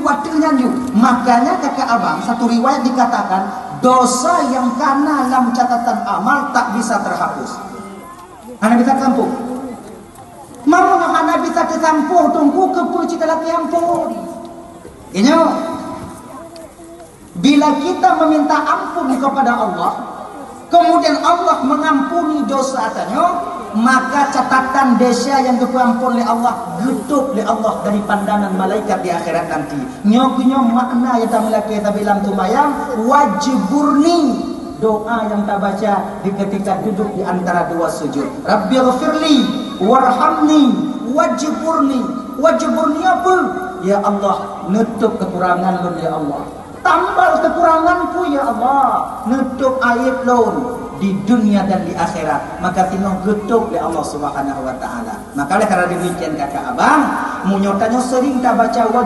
Wadahnya yuk. Makanya kakak abang satu riwayat dikatakan dosa yang karena dalam catatan amal tak bisa terhapus. Hana bisa tampuh. Mau hana bisa tertampuh tunggu kepucitan laki ampun. Ini bila kita meminta ampun kepada Allah, kemudian Allah mengampuni dosa tanya, maka catatan dosa yang diampun oleh Allah geduk oleh Allah dari pandangan malaikat di akhirat nanti. Nyoknya makna yang tak melaki kita bilang tumayang wajiburni, doa yang tak baca di ketika duduk di antara dua sujud. Rabbighfirli warhamni wajiburni. Wajiburni apa? Ya Allah, nutup kekurangan lu ya Allah. Tambal kekuranganku ya Allah, nutup aib lun di dunia dan di akhirat. Maka tino getuk oleh Allah Subhanahu wa taala. Maka oleh karena demikian kakak abang, munyotanya sering tak baca wajib